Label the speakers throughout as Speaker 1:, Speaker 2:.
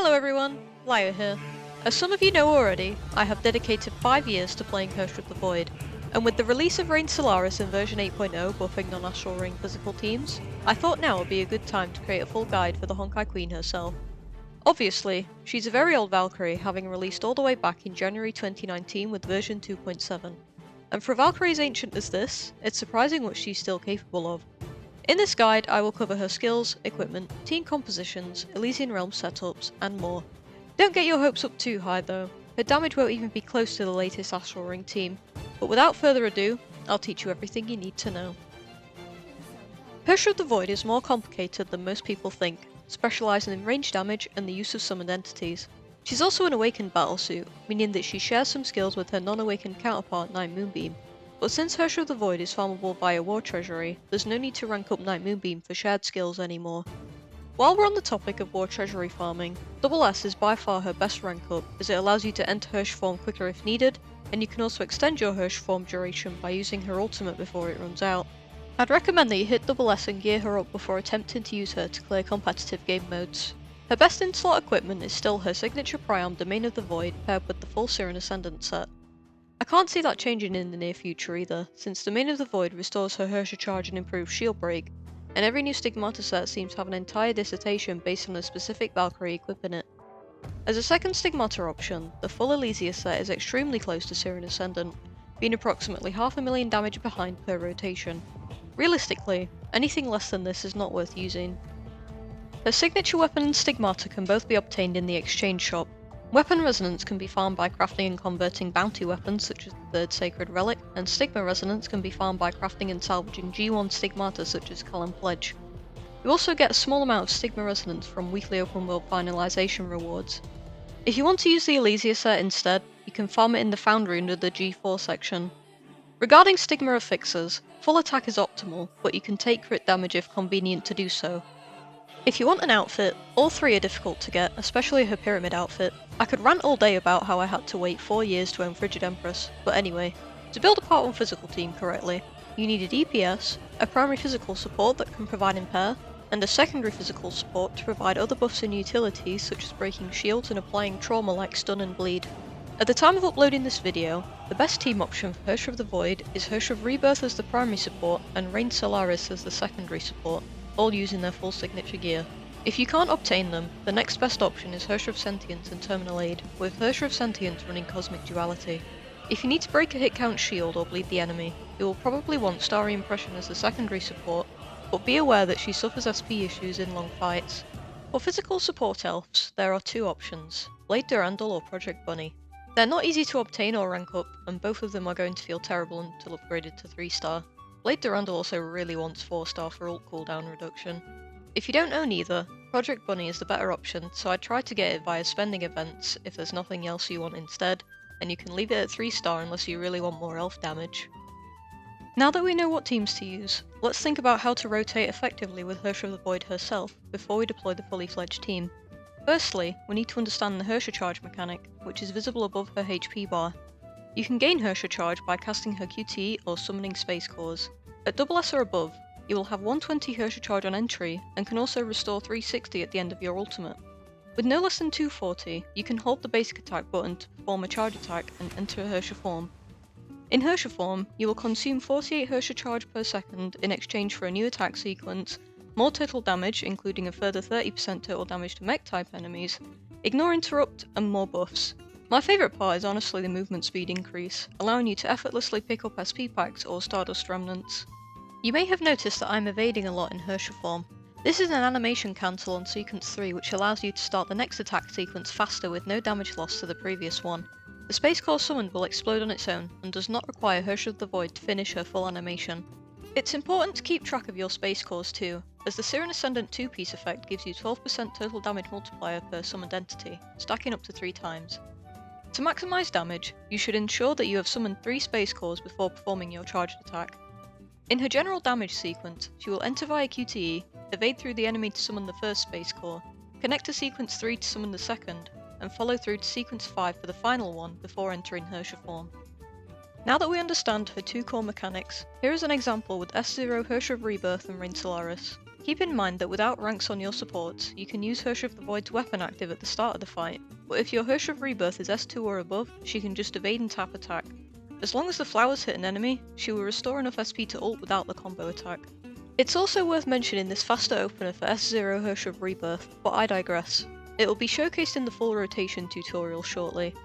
Speaker 1: Hello everyone, Lyo here. As some of you know already, I have dedicated 5 years to playing Herrscher of the Void, and with the release of Reign Solaris in version 8.0 buffing non-astral ring physical teams, I thought now would be a good time to create a full guide for the Honkai Queen herself. Obviously, she's a very old Valkyrie, having released all the way back in January 2019 with version 2.7. And for a Valkyrie as ancient as this, it's surprising what she's still capable of. In this guide, I will cover her skills, equipment, team compositions, Elysian Realm setups, and more. Don't get your hopes up too high though, her damage won't even be close to the latest Astral Ring team. But without further ado, I'll teach you everything you need to know. Herrscher of the Void is more complicated than most people think, specialising in range damage and the use of summoned entities. She's also an awakened battlesuit, meaning that she shares some skills with her non-awakened counterpart Night Moonbeam. But since Herrscher of the Void is farmable via War Treasury, there's no need to rank up Night Moonbeam for shared skills anymore. While we're on the topic of War Treasury farming, SS is by far her best rank up, as it allows you to enter Herrscher form quicker if needed, and you can also extend your Herrscher form duration by using her ultimate before it runs out. I'd recommend that you hit SS and gear her up before attempting to use her to clear competitive game modes. Her best in-slot equipment is still her signature Priam Domain of the Void paired with the full Siren Ascendant set. I can't see that changing in the near future either, since Domain of the Void restores her Herrscher charge and improves shield break, and every new Stigmata set seems to have an entire dissertation based on a specific Valkyrie equipping it. As a second Stigmata option, the full Elysia set is extremely close to Siren Ascendant, being approximately 500,000 damage behind per rotation. Realistically, anything less than this is not worth using. Her signature weapon and Stigmata can both be obtained in the exchange shop. Weapon Resonance can be farmed by crafting and converting bounty weapons such as the Third Sacred Relic, and Stigma Resonance can be farmed by crafting and salvaging G1 Stigmata such as Kalan Pledge. You also get a small amount of Stigma Resonance from weekly open world finalization rewards. If you want to use the Elysia set instead, you can farm it in the Foundry under the G4 section. Regarding Stigma affixers, full attack is optimal, but you can take crit damage if convenient to do so. If you want an outfit, all three are difficult to get, especially her pyramid outfit. I could rant all day about how I had to wait 4 years to own Frigid Empress, but anyway, to build a Part 1 physical team correctly, you need a DPS, a primary physical support that can provide impair, and a secondary physical support to provide other buffs and utilities such as breaking shields and applying trauma like stun and bleed. At the time of uploading this video, the best team option for Herrscher of the Void is Herrscher of Rebirth as the primary support and Reign Solaris as the secondary support, all using their full signature gear. If you can't obtain them, the next best option is Herrscher of Sentience and Terminal Aid, with Herrscher of Sentience running Cosmic Duality. If you need to break a hit count shield or bleed the enemy, you will probably want Starry Impression as the secondary support, but be aware that she suffers SP issues in long fights. For physical support elves, there are two options, Blade Durandal or Project Bunny. They're not easy to obtain or rank up, and both of them are going to feel terrible until upgraded to 3-star. Blade Durandal also really wants 4-star for ult cooldown reduction. If you don't own either, Project Bunny is the better option, so I'd try to get it via spending events if there's nothing else you want instead, and you can leave it at 3-star unless you really want more elf damage. Now that we know what teams to use, let's think about how to rotate effectively with Herrscher of the Void herself before we deploy the fully fledged team. Firstly, we need to understand the Herrscher charge mechanic, which is visible above her HP bar. You can gain Herrscher charge by casting her QTE or summoning Space Cores. At SS or above, you will have 120 Herrscher charge on entry and can also restore 360 at the end of your ultimate. With no less than 240, you can hold the basic attack button to perform a charge attack and enter Herrscher form. In Herrscher form, you will consume 48 Herrscher charge per second in exchange for a new attack sequence, more total damage including a further 30% total damage to mech type enemies, ignore interrupt, and more buffs. My favourite part is honestly the movement speed increase, allowing you to effortlessly pick up SP packs or Stardust remnants. You may have noticed that I'm evading a lot in Herrscher form. This is an animation cancel on sequence 3 which allows you to start the next attack sequence faster with no damage loss to the previous one. The Space Core summoned will explode on its own and does not require Herrscher of the Void to finish her full animation. It's important to keep track of your Space Cores too, as the Siren Ascendant 2-piece effect gives you 12% total damage multiplier per summoned entity, stacking up to 3 times. To maximise damage, you should ensure that you have summoned 3 Space Cores before performing your charged attack. In her general damage sequence, she will enter via QTE, evade through the enemy to summon the first Space Core, connect to sequence 3 to summon the second, and follow through to sequence 5 for the final one before entering Herrscher form. Now that we understand her 2 core mechanics, here is an example with S0 Herrscher of Rebirth and Reign Solaris. Keep in mind that without ranks on your supports, you can use Herrscher of the Void's weapon active at the start of the fight, but if your Herrscher of Rebirth is S2 or above, she can just evade and tap attack. As long as the flowers hit an enemy, she will restore enough SP to ult without the combo attack. It's also worth mentioning this faster opener for S0 Herrscher of Rebirth, but I digress. It will be showcased in the full rotation tutorial shortly.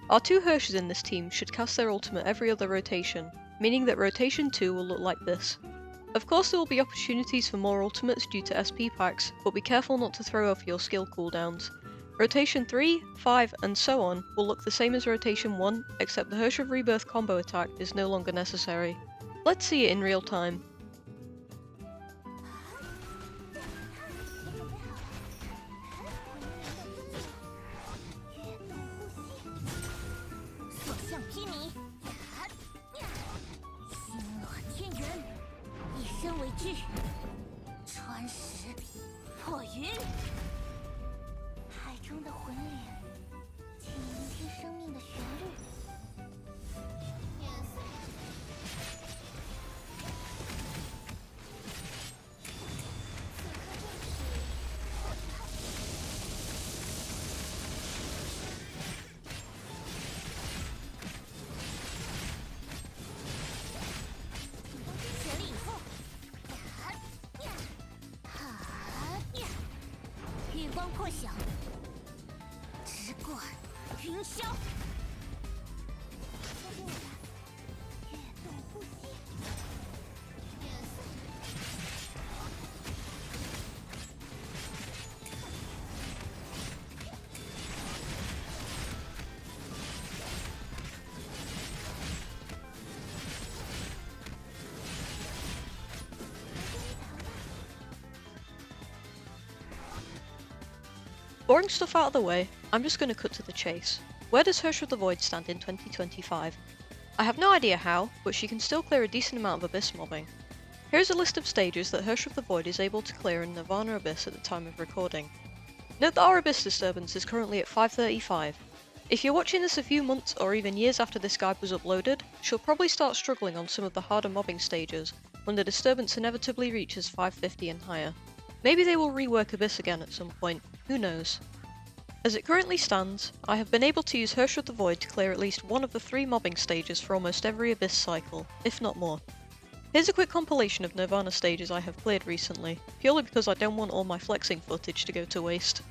Speaker 1: Our two Herrschers in this team should cast their ultimate every other rotation, meaning that rotation 2 will look like this. Of course there will be opportunities for more ultimates due to SP packs, but be careful not to throw off your skill cooldowns. Rotation 3, 5 and so on will look the same as rotation 1, except the Herrscher of Rebirth combo attack is no longer necessary. Let's see it in real time. Boring stuff out of the way, I'm just going to cut to the chase. Where does Herrscher of the Void stand in 2025? I have no idea how, but she can still clear a decent amount of Abyss mobbing. Here is a list of stages that Herrscher of the Void is able to clear in Nirvana Abyss at the time of recording. Note that our Abyss disturbance is currently at 535. If you're watching this a few months or even years after this guide was uploaded, she'll probably start struggling on some of the harder mobbing stages, when the disturbance inevitably reaches 550 and higher. Maybe they will rework Abyss again at some point, who knows. As it currently stands, I have been able to use Herrscher of the Void to clear at least one of the 3 mobbing stages for almost every Abyss cycle, if not more. Here's a quick compilation of Nirvana stages I have cleared recently, purely because I don't want all my flexing footage to go to waste.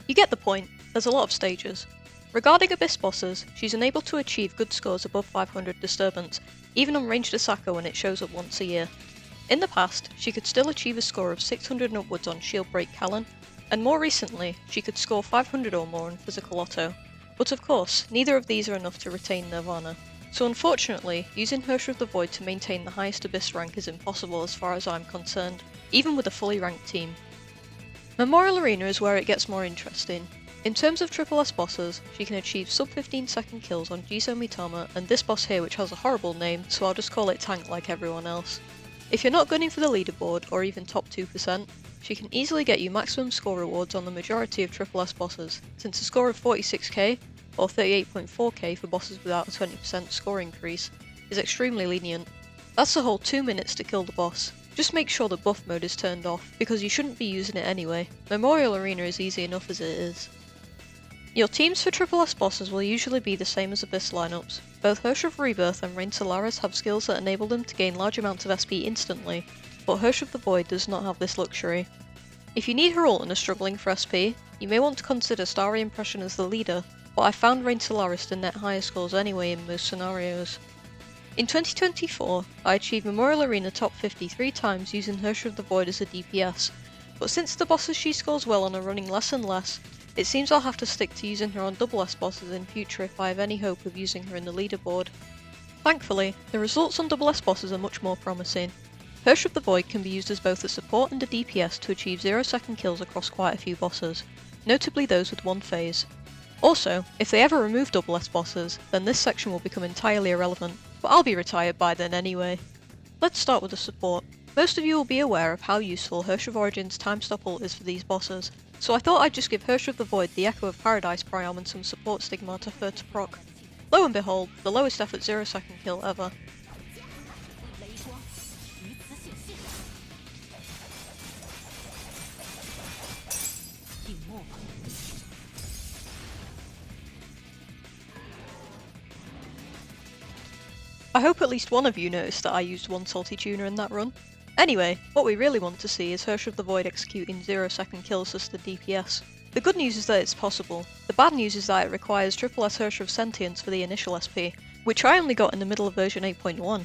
Speaker 1: You get the point, there's a lot of stages. Regarding Abyss bosses, she's unable to achieve good scores above 500 disturbance, even on ranged Asaka when it shows up once a year. In the past, she could still achieve a score of 600 and upwards on Shield Break Callan, and more recently, she could score 500 or more on Physical Auto. But of course, neither of these are enough to retain Nirvana. So unfortunately, using Herrscher of the Void to maintain the highest Abyss rank is impossible as far as I'm concerned, even with a fully ranked team. Memorial Arena is where it gets more interesting. In terms of Triple S bosses, she can achieve sub 15 second kills on Jizo Mitama and this boss here which has a horrible name, so I'll just call it Tank like everyone else. If you're not gunning for the leaderboard or even top 2%, she can easily get you maximum score rewards on the majority of SSS bosses, since a score of 46k, or 38.4k for bosses without a 20% score increase, is extremely lenient. That's a whole 2 minutes to kill the boss. Just make sure the buff mode is turned off, because you shouldn't be using it anyway. Memorial Arena is easy enough as it is. Your teams for SSS bosses will usually be the same as Abyss lineups. Both Herrscher of Rebirth and Reign Solaris have skills that enable them to gain large amounts of SP instantly, but Herrscher of the Void does not have this luxury. If you need her ult and are struggling for SP, you may want to consider Starry Impression as the leader, but I found Reign Solaris to net higher scores anyway in most scenarios. In 2024, I achieved Memorial Arena top 50 3 times using Herrscher of the Void as a DPS, but since the bosses she scores well on are running less and less, it seems I'll have to stick to using her on double S bosses in future if I have any hope of using her in the leaderboard. Thankfully, the results on double S bosses are much more promising. Herrscher of the Void can be used as both a support and a DPS to achieve 0-second kills across quite a few bosses, notably those with one phase. Also, if they ever remove double S bosses, then this section will become entirely irrelevant, but I'll be retired by then anyway. Let's start with the support. Most of you will be aware of how useful Herrscher of Origin's time stop ult is for these bosses, so I thought I'd just give Herrscher of the Void the Echo of Paradise priorm and some support stigmata for her to proc. Lo and behold, the lowest effort 0-second kill ever. I hope at least one of you noticed that I used one salty tuner in that run. Anyway, what we really want to see is Herrscher of the Void executing 0-second kills as the DPS. The good news is that it's possible. The bad news is that it requires SSS Herrscher of Sentience for the initial SP, which I only got in the middle of version 8.1.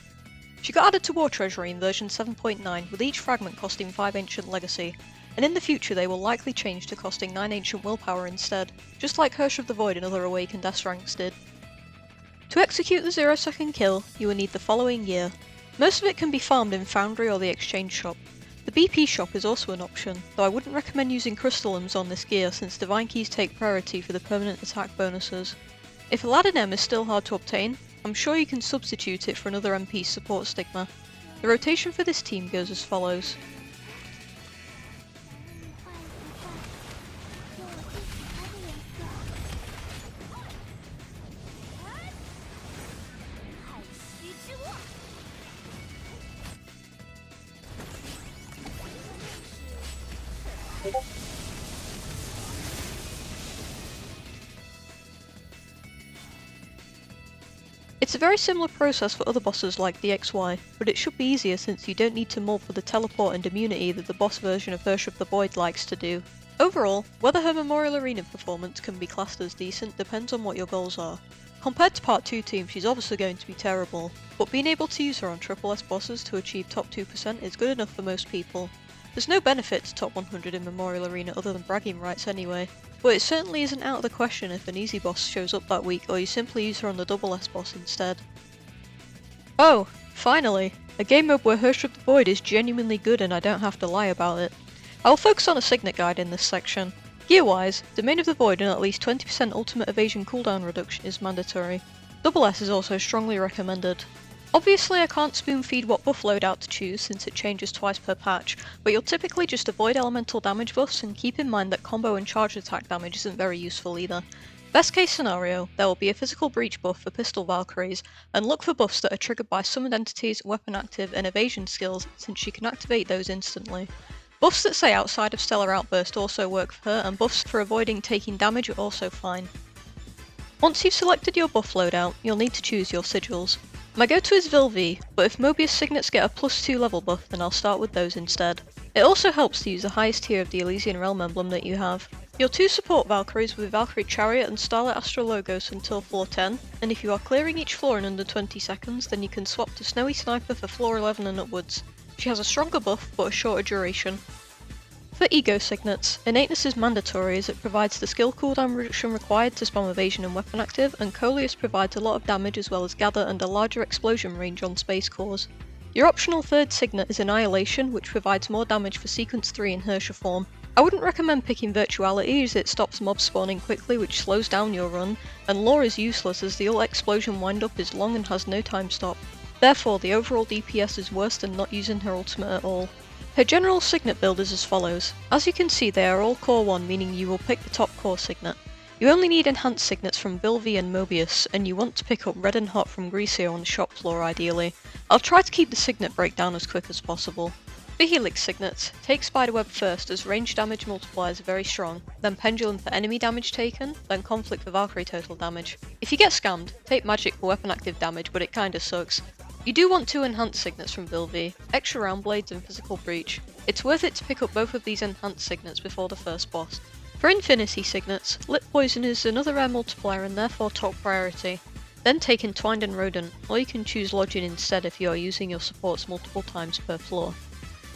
Speaker 1: She got added to War Treasury in version 7.9, with each fragment costing 5 Ancient Legacy, and in the future they will likely change to costing 9 Ancient Willpower instead, just like Herrscher of the Void and other Awakened S ranks did. To execute the 0-second kill, you will need the following gear. Most of it can be farmed in Foundry or the Exchange Shop. The BP shop is also an option, though I wouldn't recommend using Crystallums on this gear since Divine Keys take priority for the permanent attack bonuses. If Aladdin M is still hard to obtain, I'm sure you can substitute it for another MP support stigma. The rotation for this team goes as follows. It's a very similar process for other bosses like DXY, but it should be easier since you don't need to mob for the teleport and immunity that the boss version of Herrscher of the Void likes to do. Overall, whether her Memorial Arena performance can be classed as decent depends on what your goals are. Compared to Part 2 team, she's obviously going to be terrible, but being able to use her on SSS bosses to achieve top 2% is good enough for most people. There's no benefit to top 100 in Memorial Arena other than bragging rights anyway, but it certainly isn't out of the question if an easy boss shows up that week or you simply use her on the double S boss instead. Oh, finally! A game mode where Herrscher of the Void is genuinely good and I don't have to lie about it. I will focus on a Signet guide in this section. Gear-wise, Domain of the Void and at least 20% ultimate evasion cooldown reduction is mandatory. Double S is also strongly recommended. Obviously I can't spoon feed what buff loadout to choose since it changes twice per patch, but you'll typically just avoid elemental damage buffs and keep in mind that combo and charge attack damage isn't very useful either. Best case scenario, there will be a physical breach buff for pistol Valkyries, and look for buffs that are triggered by summoned entities, weapon active and evasion skills since she can activate those instantly. Buffs that say outside of Stellar Outburst also work for her, and buffs for avoiding taking damage are also fine. Once you've selected your buff loadout, you'll need to choose your sigils. My go-to is Vilv, but if Mobius Signets get a +2 level buff then I'll start with those instead. It also helps to use the highest tier of the Elysian Realm emblem that you have. Your 2 support Valkyries with Valkyrie Chariot and Starlight Astrologos until floor 10, and if you are clearing each floor in under 20 seconds then you can swap to Snowy Sniper for floor 11 and upwards. She has a stronger buff but a shorter duration. For Ego Signets, Innateness is mandatory as it provides the skill cooldown reduction required to spam evasion and weapon active, and Coleus provides a lot of damage as well as gather and a larger explosion range on space cores. Your optional third Signet is Annihilation, which provides more damage for Sequence 3 in Herrscher form. I wouldn't recommend picking Virtuality as it stops mobs spawning quickly which slows down your run, and Lore is useless as the ult explosion windup is long and has no time stop. Therefore the overall DPS is worse than not using her ultimate at all. Her general signet build is as follows. As you can see, they are all core 1, meaning you will pick the top core signet. You only need enhanced signets from Vilvi and Mobius, and you want to pick up Red and Hot from Greasio on the shop floor ideally. I'll try to keep the signet breakdown as quick as possible. For Helix signets, take Spiderweb first as range damage multipliers are very strong, then Pendulum for enemy damage taken, then Conflict for Valkyrie total damage. If you get scammed, take Magic for weapon active damage, but it kinda sucks. You do want 2 enhanced signets from Vilvi, Extra Round Blades and Physical Breach. It's worth it to pick up both of these enhanced signets before the first boss. For Infinity signets, Lip Poison is another rare multiplier and therefore top priority. Then take Entwined and Rodent, or you can choose Lodging instead if you are using your supports multiple times per floor.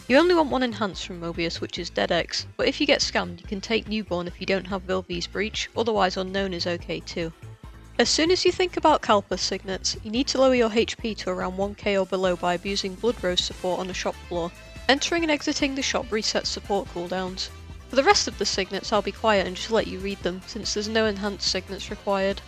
Speaker 1: You only want 1 enhanced from Mobius, which is Dead X, but if you get scammed you can take Newborn if you don't have Vilvi's Breach, otherwise Unknown is okay too. As soon as you think about Calpus signets, you need to lower your HP to around 1k or below by abusing Blood Rose support on the shop floor. Entering and exiting the shop resets support cooldowns. For the rest of the signets I'll be quiet and just let you read them, since there's no enhanced signets required.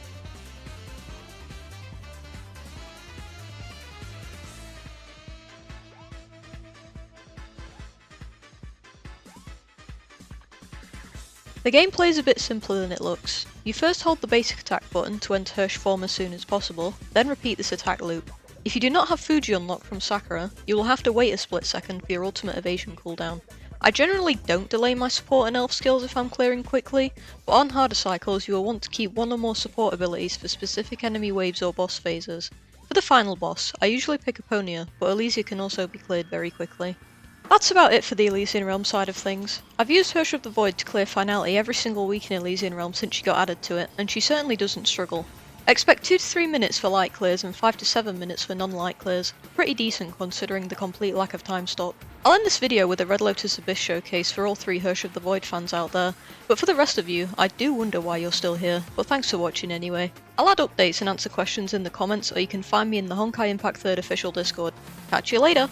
Speaker 1: The gameplay is a bit simpler than it looks. You first hold the basic attack button to enter Herrscher form as soon as possible, then repeat this attack loop. If you do not have Fuji unlocked from Sakura, you will have to wait a split second for your ultimate evasion cooldown. I generally don't delay my support and elf skills if I'm clearing quickly, but on harder cycles you will want to keep 1 or more support abilities for specific enemy waves or boss phases. For the final boss, I usually pick Aponia, but Elysia can also be cleared very quickly. That's about it for the Elysian Realm side of things. I've used Herrscher of the Void to clear finality every single week in Elysian Realm since she got added to it, and she certainly doesn't struggle. Expect 2 to 3 minutes for light clears and 5 to 7 minutes for non-light clears. Pretty decent considering the complete lack of time stop. I'll end this video with a Redlotus Abyss showcase for all 3 Herrscher of the Void fans out there, but for the rest of you, I do wonder why you're still here, but thanks for watching anyway. I'll add updates and answer questions in the comments, or you can find me in the Honkai Impact 3rd official Discord. Catch you later!